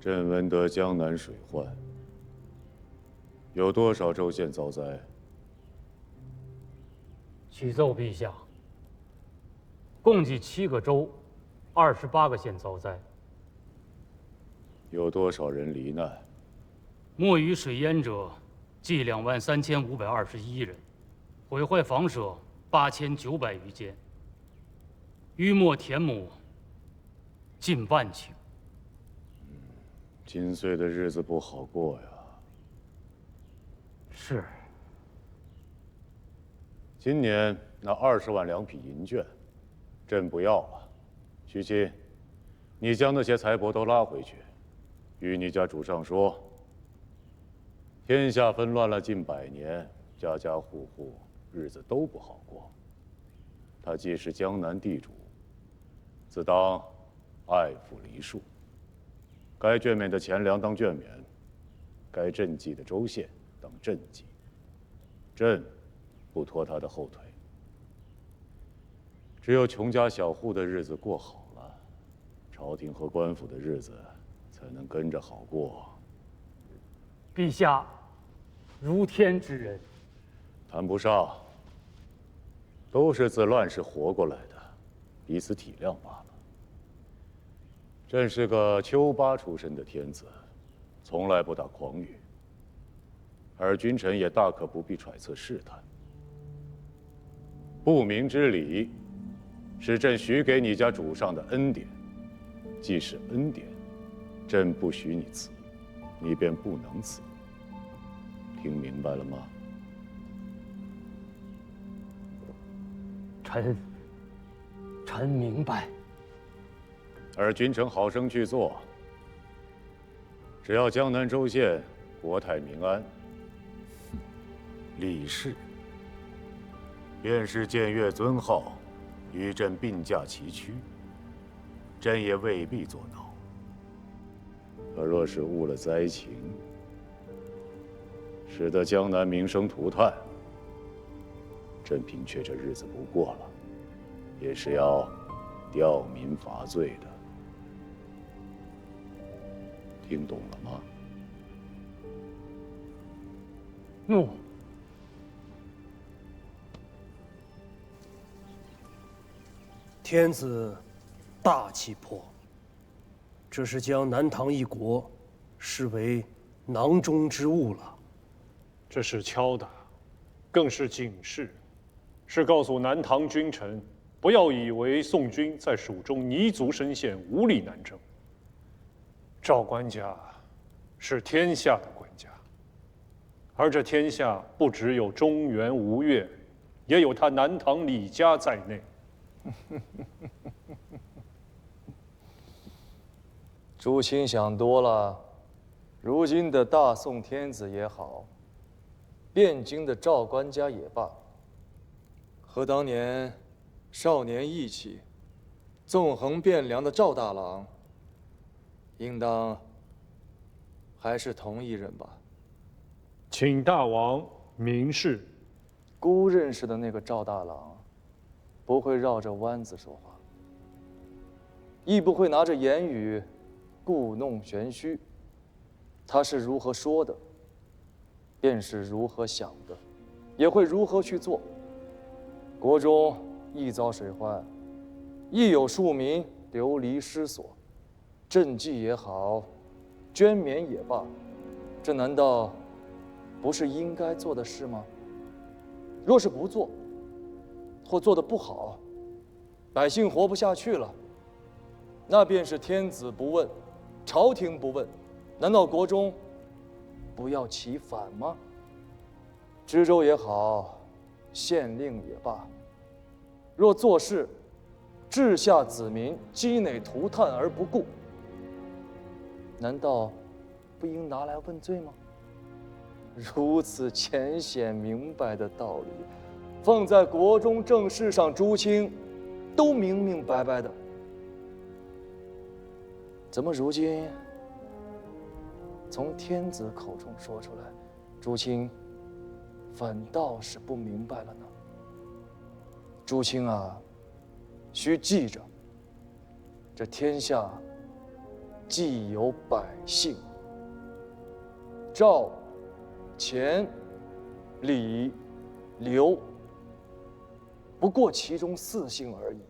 朕闻得江南水患，有多少州县遭灾？启奏陛下，共计7个州，28个县遭灾。有多少人罹难？没于水淹者，计23521人，毁坏房舍8900余间，淤没田亩近10000顷。金岁的日子不好过呀。是。今年那20万两匹银券，朕不要了。徐亲，你将那些财帛都拉回去，与你家主上说：天下纷乱了近100年，家家户户日子都不好过。他既是江南地主，自当爱抚梨树。该卷免的钱粮当卷免，该赈济的州县当赈济。朕不拖他的后腿。只有穷家小户的日子过好了，朝廷和官府的日子才能跟着好过。陛下，如天之人。谈不上，都是自乱世活过来的，彼此体谅罢了。朕是个丘巴出身的天子，从来不打诳语，而君臣也大可不必揣测试探。不明之礼，是朕许给你家主上的恩典，既是恩典，朕不许你辞，你便不能辞。听明白了吗？臣明白。而君臣好生去做，只要江南州县国泰民安，李氏便是僭越尊号，与朕并驾齐驱，朕也未必作恼。可若是误了灾情，使得江南民生涂炭，朕凭却这日子不过了，也是要吊民罚罪的。听懂了吗？怒。天子大气魄，这是将南唐一国视为囊中之物了。这是敲打，更是警示，是告诉南唐君臣，不要以为宋军在蜀中泥足深陷，无力南征。赵官家是天下的官家，而这天下不只有中原吴越，也有他南唐李家在内。朱清想多了，如今的大宋天子也好，汴京的赵官家也罢，和当年少年义气、纵横汴梁的赵大郎，应当还是同一人吧？请大王明示。孤认识的那个赵大郎，不会绕着弯子说话，亦不会拿着言语故弄玄虚。他是如何说的，便是如何想的，也会如何去做。国中亦遭水患，亦有庶民流离失所，赈济也好，捐免也罢，这难道不是应该做的事吗？若是不做，或做得不好，百姓活不下去了，那便是天子不问，朝廷不问，难道国中不要其反吗？知州也好，县令也罢，若做事治下子民，积馁涂炭而不顾，难道不应拿来问罪吗？如此浅显明白的道理，放在国中政事上，朱清都明明白白的，怎么如今从天子口中说出来，朱清反倒是不明白了呢？朱清啊，须记着，这天下既有百姓，赵、钱、李、刘，不过其中4姓而已。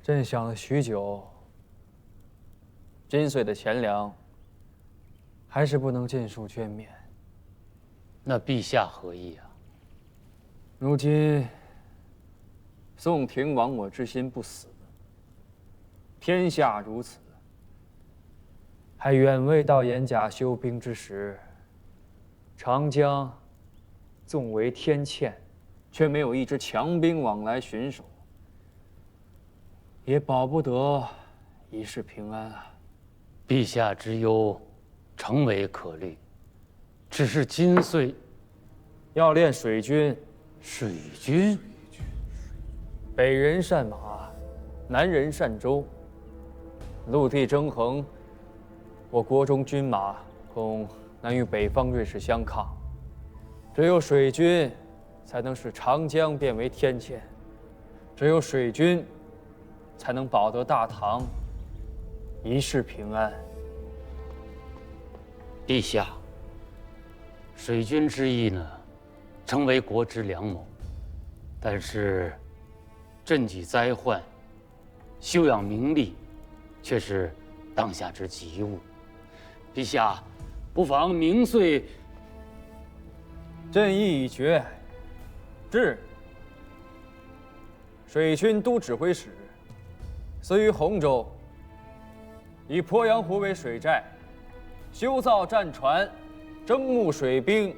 朕想了许久，今岁的钱粮还是不能尽数捐免。那陛下何意啊？如今宋廷亡我之心不死，天下如此，还远未到严甲休兵之时。长江纵为天堑，却没有一支强兵往来巡守，也保不得一世平安啊！陛下之忧，诚为可虑。只是今岁要练水军，水军，北人善马，南人善舟，陆地争衡，我国中军马恐难与北方锐士相抗。只有水军，才能使长江变为天堑；只有水军，才能保得大唐一世平安。陛下，水军之意呢，诚为国之良谋，但是赈济灾患、休养民力，却是当下之急务。陛下，不妨明岁。朕意已决，至水军都指挥使，虽于洪州，以鄱阳湖为水寨，修造战船，征募水兵，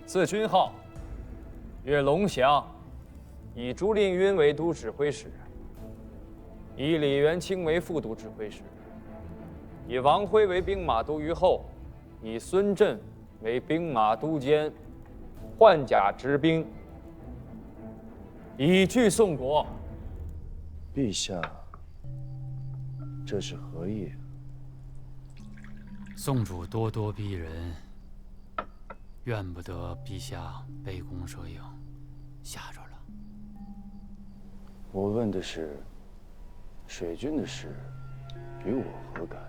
赐军号曰龙翔，以朱令筠为都指挥使，以李元清为副都指挥使，以王辉为兵马都虞候，以孙震为兵马都监，换甲执兵，以拒宋国。陛下，这是何意？宋主咄咄逼人，怨不得陛下杯弓蛇影，吓着了。我问的是，水军的事，与我何干？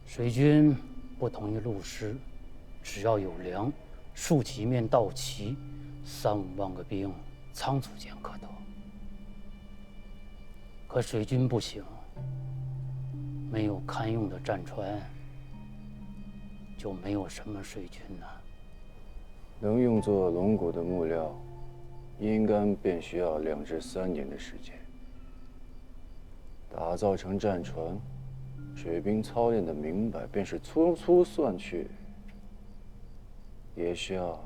水军不同于陆师，只要有粮，数几面到齐，3-5万个兵，仓促间可得。可水军不行，没有堪用的战船，就没有什么水军呐。能用作龙骨的木料，应该便需要2至3年的时间。打造成战船，水兵操练的明白，便是粗粗算去，也需要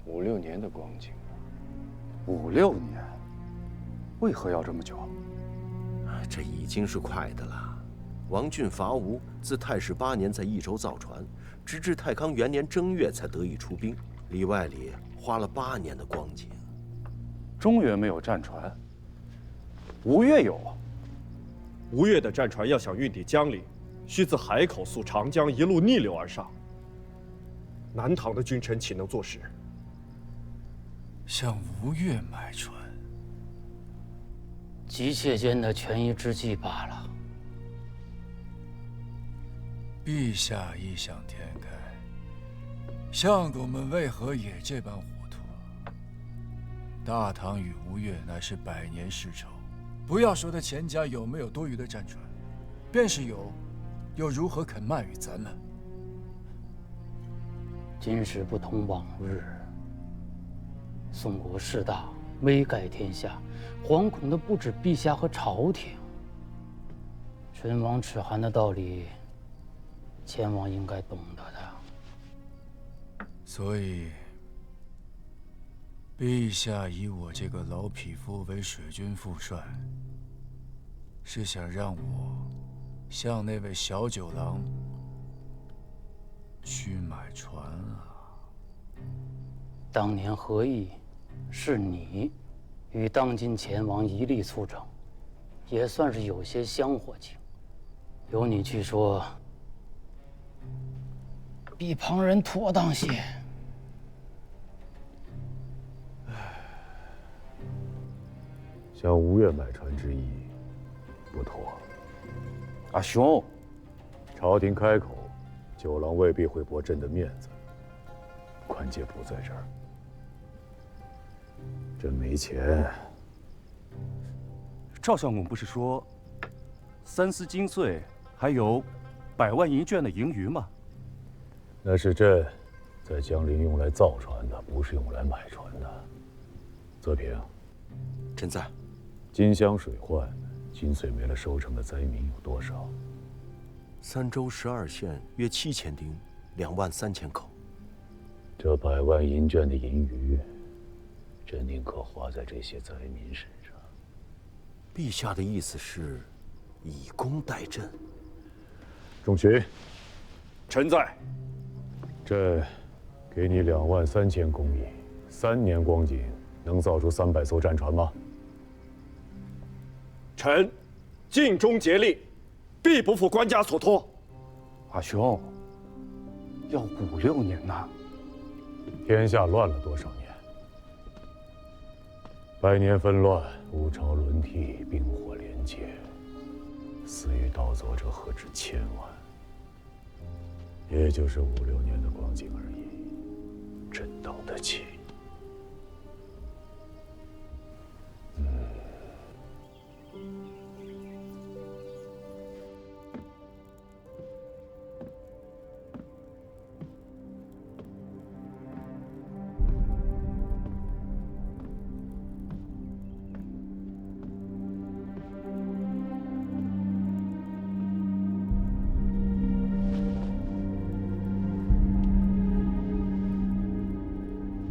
5、6年的光景。5、6年，为何要这么久？这已经是快的了。王浚伐吴，自太史8年在益州造船，直至太康元年正月才得以出兵，里外里花了8年的光景。中原没有战船，吴越有。吴越的战船要想运抵江里，需自海口溯长江一路逆流而上。南唐的君臣岂能坐视？向吴越买船，急切间的权宜之计罢了。陛下异想天开，相公们为何也这般糊涂？大唐与吴越乃是100年世仇，不要说他钱家有没有多余的战船，便是有，又如何肯卖与咱们？今时不同往日，宋国势大，威盖天下，惶恐的不止陛下和朝廷。唇亡齿寒的道理，前王应该懂得的。所以，陛下以我这个老匹夫为水军副帅，是想让我向那位小九郎去买船啊？当年何意，是你与当今前王一力促成，也算是有些香火情。由你去说，比旁人妥当些。向吴越买船之意，不妥。阿兄，朝廷开口，九郎未必会驳朕的面子。关键不在这儿，朕没钱。赵相公不是说3丝金穗还有100万银券的盈余吗？那是朕在江陵用来造船的，不是用来买船的。泽平，朕在。金乡水患，金穗没了收成的灾民有多少？3州12县约7000丁，23000口。这100万银券的盈余，朕宁可花在这些灾民身上。陛下的意思是，以工代赈。仲勋，臣在。朕给你23000公银，3年光景能造出300艘战船吗？臣尽忠竭力，必不负官家所托。阿兄，要5、6年呐！天下乱了多少年？100年纷乱，五朝轮替，兵火连接，死于盗走者何止1000万，也就是5、6年的光景而已，朕等得起。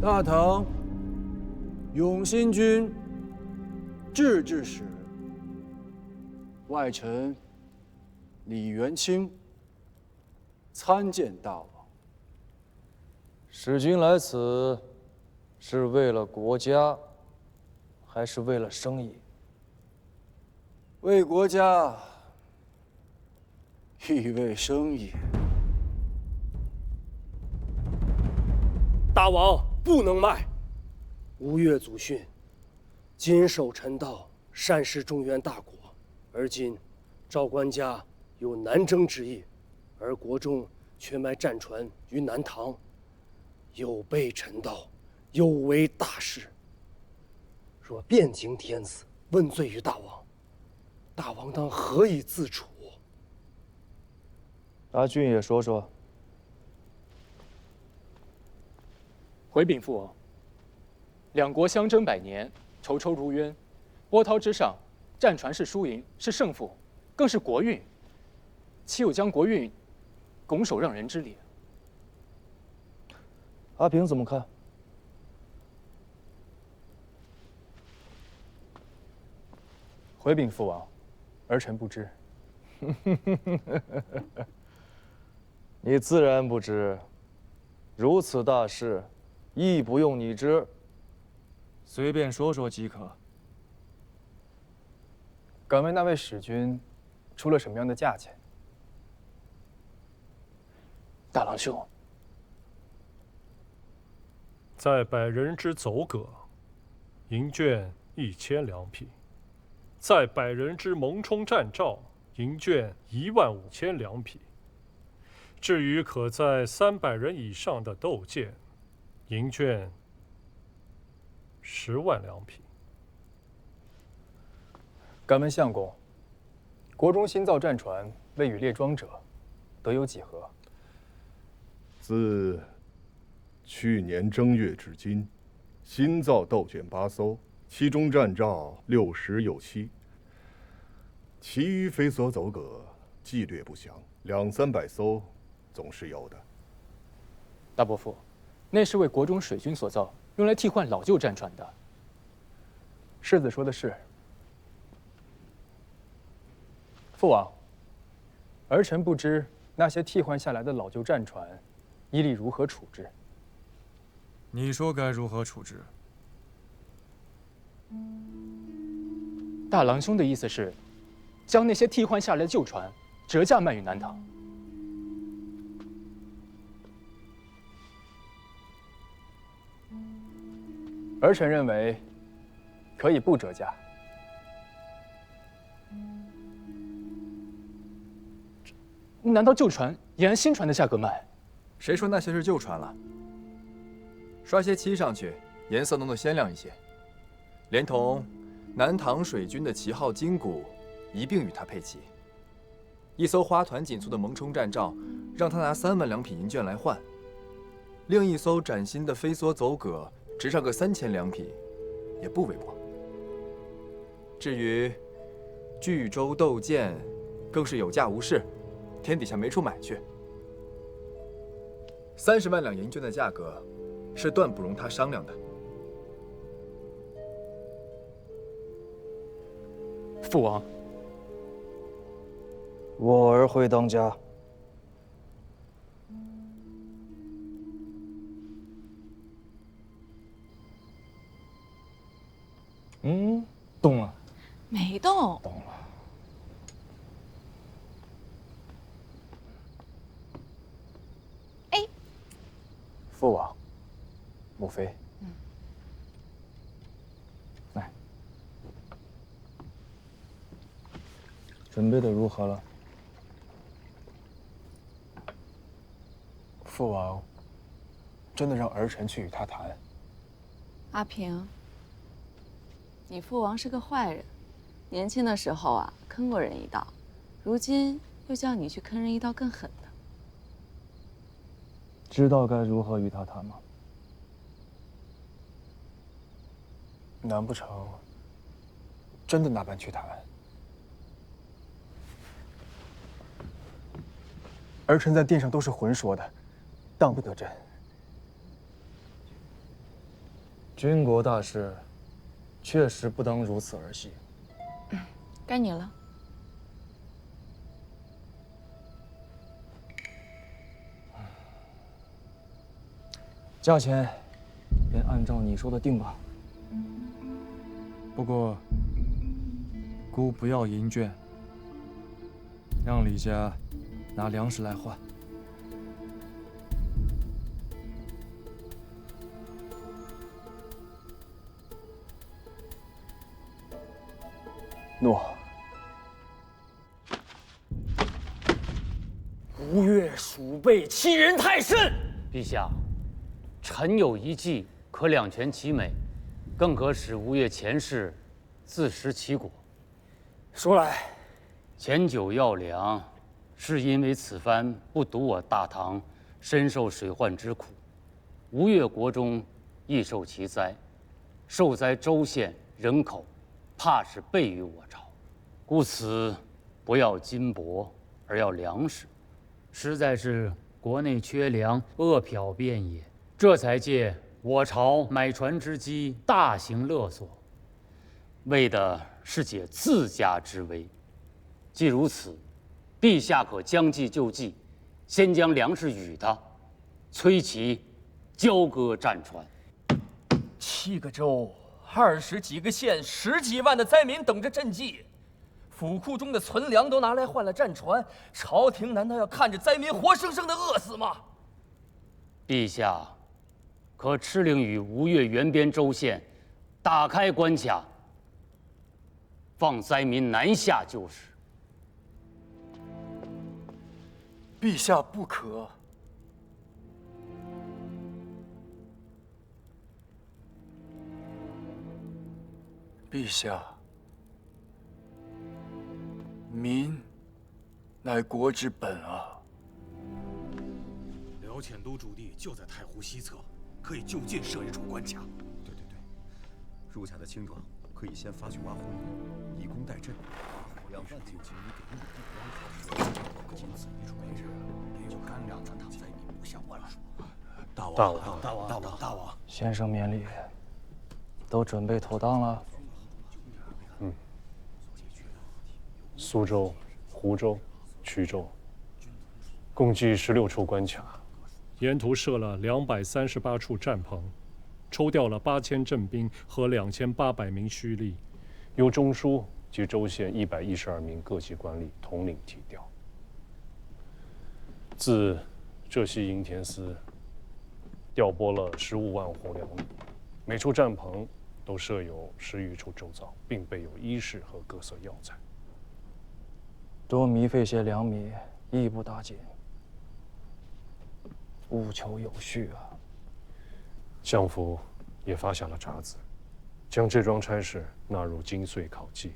大唐永兴军制置使外臣李元清参见大王。使君来此，是为了国家，还是为了生意？为国家，亦为生意。大王不能卖。吴越祖训：谨守臣道，善事中原大国。而今赵官家有南征之意，而国中却卖战船于南唐，有悖臣道，有违大事。若遍经天子，问罪于大王，大王当何以自处？阿俊也说说。回禀父王，两国相争100年，仇仇如渊，波涛之上，战船是输赢，是胜负，更是国运，岂有将国运拱手让人之理？阿平怎么看？回禀父王，儿臣不知。你自然不知，如此大事，亦不用你知。随便说说即可。敢问那位使君出了什么样的价钱？大郎兄，在百人之走葛，银券1000两匹；在百人之蒙冲战兆，银券15000两匹。至于可在300人以上的斗舰，银券10万两匹。敢问相公，国中新造战船未与列装者，得有几何？自去年正月至今，新造斗舰8艘，其中战兆60有7，其余飞索走葛，纪略不详，200、300艘总是有的。大伯父，那是为国中水军所造，用来替换老旧战船的。世子说的是。父王，儿臣不知那些替换下来的老旧战船，依例如何处置？你说该如何处置？大郎兄的意思是，将那些替换下来的旧船折价卖与南唐。儿臣认为，可以不折价。难道旧船也按新船的价格卖？谁说那些是旧船了？刷些漆上去，颜色弄得鲜亮一些，连同南唐水军的旗号金鼓一并与他配齐。一艘花团锦簇的蒙冲战诏，让他拿3万两匹银绢来换；另一艘崭新的飞梭走戈，值上个3000两匹，也不为过。至于巨舟斗舰，更是有价无市，天底下没处买去。30万两银绢的价格，是断不容他商量的。父王，我儿会当家。动了。没动。动了。哎，父王，母妃。来，准备的如何了？父王，真的让儿臣去与他谈。阿平，你父王是个坏人，年轻的时候啊坑过人一刀，如今又叫你去坑人一刀更狠的。知道该如何与他谈吗？难不成真的那般去谈？儿臣在殿上都是混说的，当不得真。军国大事，确实不当如此儿戏。该你了。价钱便按照你说的定吧。不过，姑不要银绢，让李家拿粮食来换。诺。吴越鼠辈欺人太甚！陛下，臣有一计，可两全其美，更可使吴越前世自食其果。说来，前9要粮，是因为此番不独我大唐深受水患之苦，吴越国中亦受其灾，受灾州县人口怕是倍于我朝，故此不要金帛，而要粮食，实在是国内缺粮，饿殍遍也。这才借我朝买船之机，大行勒索，为的是解自家之危。既如此，陛下可将计就计，先将粮食与他，催其交割战船。 7个州，20几个县，10几万的灾民等着赈济，府库中的存粮都拿来换了战船，朝廷难道要看着灾民活生生的饿死吗？陛下，可敕令与吴越援边州县打开关卡，放灾民南下救时。陛下不可。 陛下，民乃国之本啊！辽遣都驻地就在太湖西侧，可以就近设一处关卡。对，入卡的轻壮可以先发去挖红泥，以工代赈。2万就请你给陆地光考，仅此一处为止。也有干粮传堂灾民不向万数。大王，先生免礼。都准备妥当了。 苏州、湖州、衢州，共计16处关卡，沿途设了238处战棚，抽调了8000镇兵和2800名胥吏，由中书及州县112名各级官吏统领提调。自浙西营田司调拨了15万斛粮米，每处战棚都设有10余处周灶，并备有衣饰和各色药材。多糜费些粮米，亦不打紧，务求有序啊。相府也发下了札子，将这桩差事纳入精粹考绩，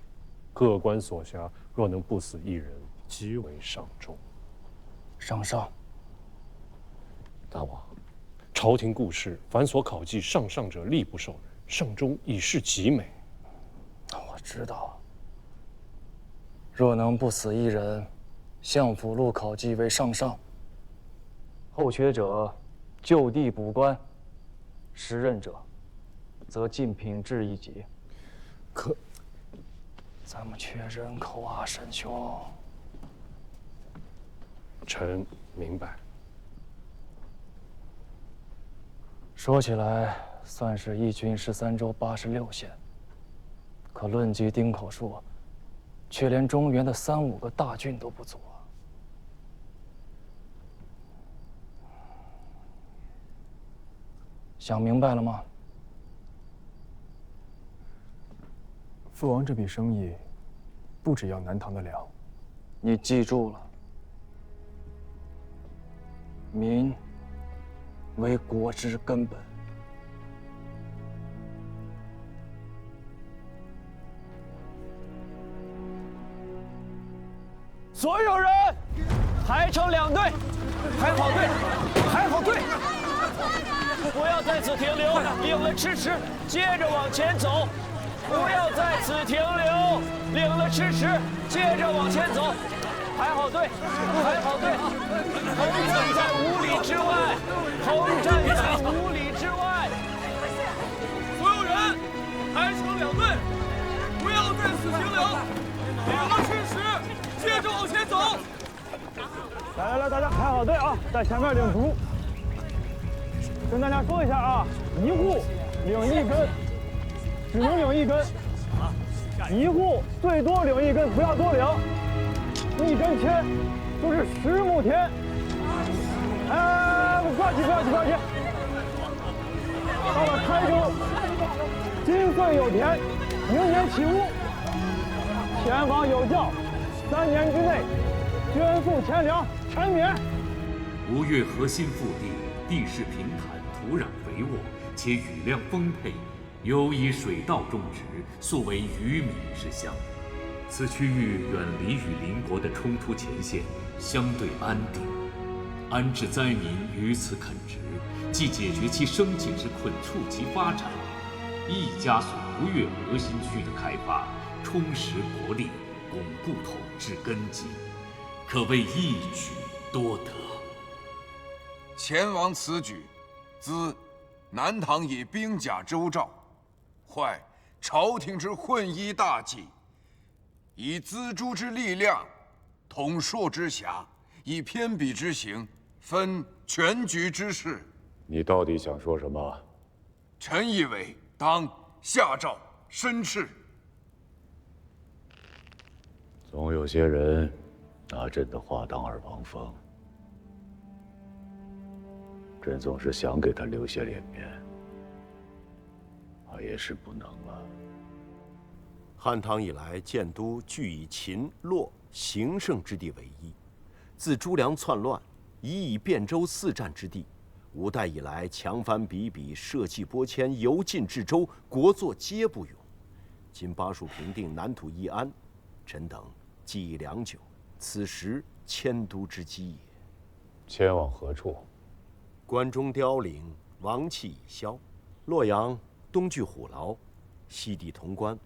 各官所辖若能不死一人，即为上重。上上。大王，朝廷故事，凡所考绩上上者，力不受人。上中已是极美。我知道。若能不死一人，相府录考绩为上上。后缺者，就地补官；时任者，则进品质一级。可，咱们缺人口啊，沈兄。臣明白。说起来，算是一军13州86县，可论及丁口数，却连中原的3、5个大郡都不足啊。想明白了吗？父王这笔生意，不只要南唐的粮。你记住了，民为国之根本。所有人排成2队，排好队，排好队，不要在此停留，领了吃食，接着往前走。不要在此停留，领了吃食，接着往前走。排好队，排好队，头站在5里之外，头站在5里之外。所有人排成2队，不要在此停留，领了吃食，接着往前走。来，大家排好队啊，在前面领竹。跟大家说一下啊，1户领1根，只能领1根。1户最多领1根，不要多领。1根签就是10亩田。不要急。到了开州，今岁有田，明年起屋。前往有教，3年之内捐赋钱粮，全免。吴越核心腹地，地势平坦，土壤肥沃，且雨量丰沛，尤以水稻种植，素为鱼米之乡。此区域远离与邻国的冲突前线，相对安定，安置灾民于此垦植，既解决其生计之困，促其发展，亦加速吴越核心区的开发，充实国力，巩固统治根基，可谓一举多得。前往此举，兹南唐以兵甲周赵，坏朝廷之混一大计，以资诸之力量，统硕之辖，以偏比之行，分全局之势。你到底想说什么？臣以为当下诏申斥。总有些人拿朕的话当耳旁风，朕总是想给他留些脸面，他也是不能了。汉唐以来，建都俱以秦、洛、形胜之地为一。自朱良篡乱，已以汴州4战之地。吴代以来，强藩比比，社稷拨迁，由晋至州，国祚皆不永。今巴蜀平定，南土一安，臣等记忆良久，此时迁都之机也。迁往何处？关中凋零，王气已消。洛阳东距虎牢，西抵潼关，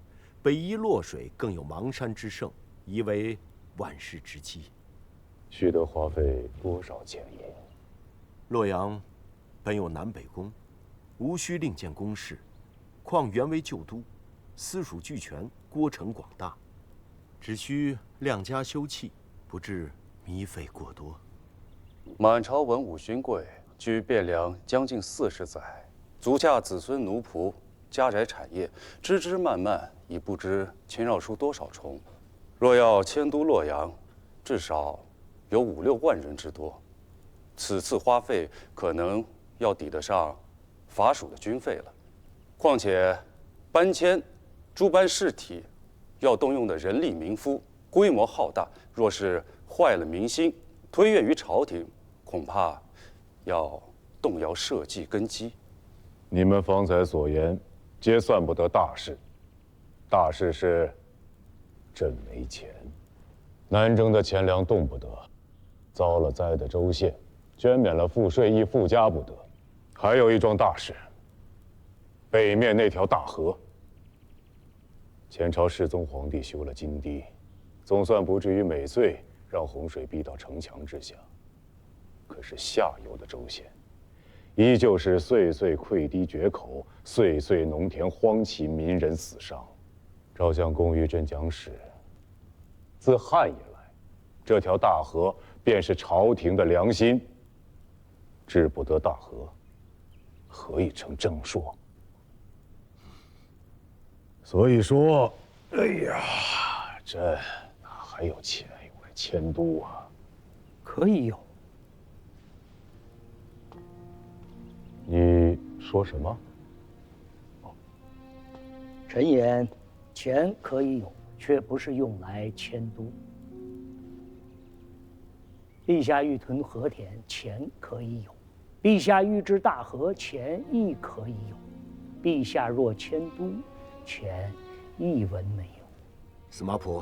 北依洛水，更有邙山之胜，宜为万世之基。需得花费多少钱银？洛阳本有南北宫，无需另建宫室，况原为旧都，私属俱全，郭城广大，只需量加修葺，不致糜费过多。满朝文武勋贵居汴梁将近40载，足下子孙奴仆，家宅产业，枝枝蔓蔓，已不知牵绕出多少重。若要迁都洛阳，至少有5、6万人之多。此次花费可能要抵得上法属的军费了。况且搬迁诸般事体，要动用的人力民夫规模浩大，若是坏了民心，推越于朝廷，恐怕要动摇社稷根基。你们方才所言，皆算不得大事。大事是，朕没钱，南征的钱粮动不得，遭了灾的州县，捐免了赋税亦附加不得。还有一桩大事，北面那条大河。前朝世宗皇帝修了金堤，总算不至于每岁让洪水逼到城墙之下。可是下游的州县，依旧是岁岁溃堤决口，岁岁农田荒弃，民人死伤。赵相公与朕讲史，自汉以来，这条大河便是朝廷的良心。治不得大河，何以成正朔？所以说，哎呀，朕哪还有钱用来迁都啊？可以有。你说什么？臣言，钱可以有，却不是用来迁都。陛下欲屯河田，钱可以有；陛下欲治大河，钱亦可以有。陛下若迁都，钱一文没有。司马普，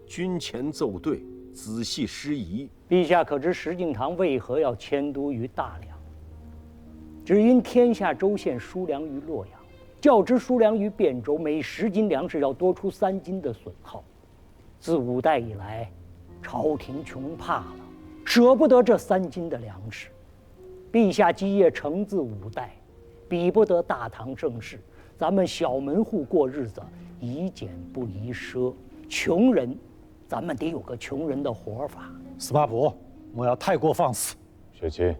军前奏对，仔细施疑。陛下可知石敬瑭为何要迁都于大梁？只因天下州县输粮于洛阳，较之输粮于汴州，每10斤粮食要多出3斤的损耗。自5代以来，朝廷穷怕了，舍不得这3斤的粮食。陛下基业承自5代，比不得大唐盛世。咱们小门户过日子，宜俭不宜奢。穷人，咱们得有个穷人的活法。司马普，莫要太过放肆。雪琴，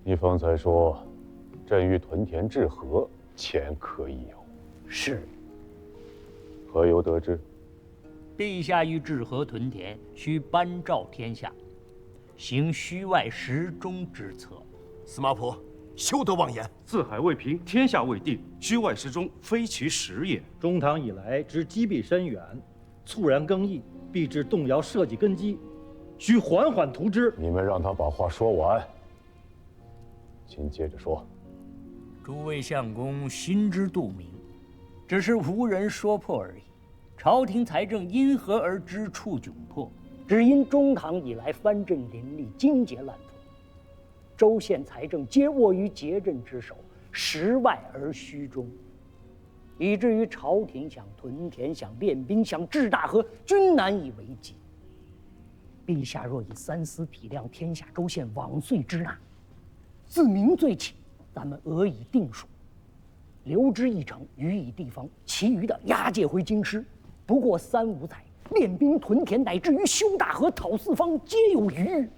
你方才说，朕欲屯田治河，钱可以有。是。何由得知？陛下欲治河屯田，需颁诏天下，行虚外实中之策。司马普，休得妄言！四海未平，天下未定，虚外实中，非其实也。中唐以来之积弊深远，猝然更易，必致动摇社稷根基，需缓缓图之。你们让他把话说完。请接着说。诸位相公心知肚明，只是无人说破而已。朝廷财政因何而支处窘迫？只因中唐以来藩镇林立，经节滥赋，州县财政皆握于节镇之手，实外而虚中，以至于朝廷想屯田、想练兵、想治大河，均难以为继。陛下若以三司体谅天下州县往岁之纳，自明罪起，咱们俄以定数，留之一城，予以地方，其余的押解回京师。不过3、5载，练兵屯田，乃至于修大河、讨四方，皆有余裕。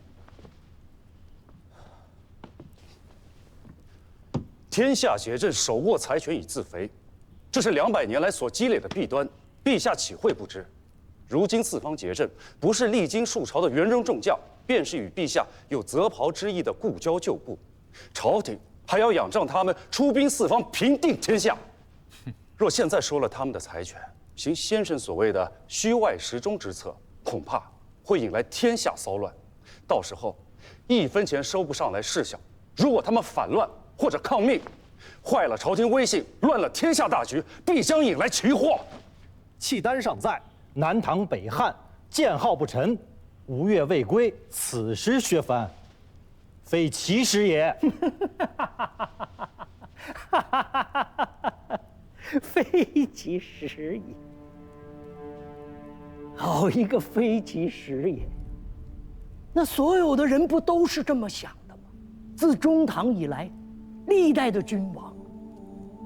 天下节镇，手握财权以自肥，这是200年来所积累的弊端，陛下岂会不知？如今四方节镇，不是历经数朝的元戎众将，便是与陛下有择袍之意的故交旧部，朝廷还要仰仗他们出兵四方，平定天下。若现在收了他们的财权，行先生所谓的虚外实中之策，恐怕会引来天下骚乱。到时候1分钱收不上来，事小。如果他们反乱或者抗命，坏了朝廷威信，乱了天下大局，必将引来奇祸。契丹尚在，南唐北汉，建号不沉，吴越未归，此时削藩，非其时也。非其时也。好一个非其时也！那所有的人不都是这么想的吗？自中唐以来，历代的君王，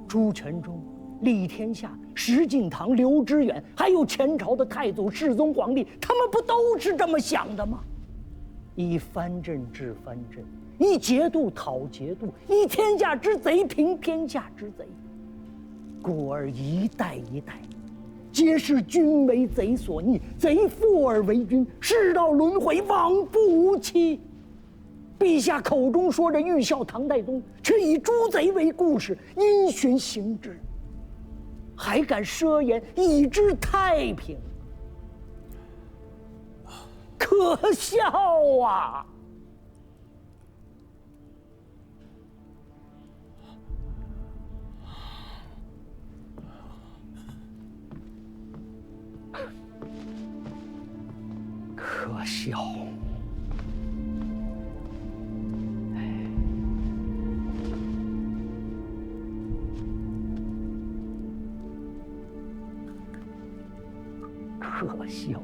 朱全忠、李天下、石敬瑭、刘知远，还有前朝的太祖、世宗皇帝，他们不都是这么想的吗？以藩镇治藩镇，以节度讨节度，以天下之贼平天下之贼。故而一代一代，皆是君为贼所逆，贼附而为君，世道轮回，往复无期。陛下口中说着欲效唐太宗，却以诛贼为故事，因循行之，还敢奢言以知太平？可笑啊！可笑！可笑！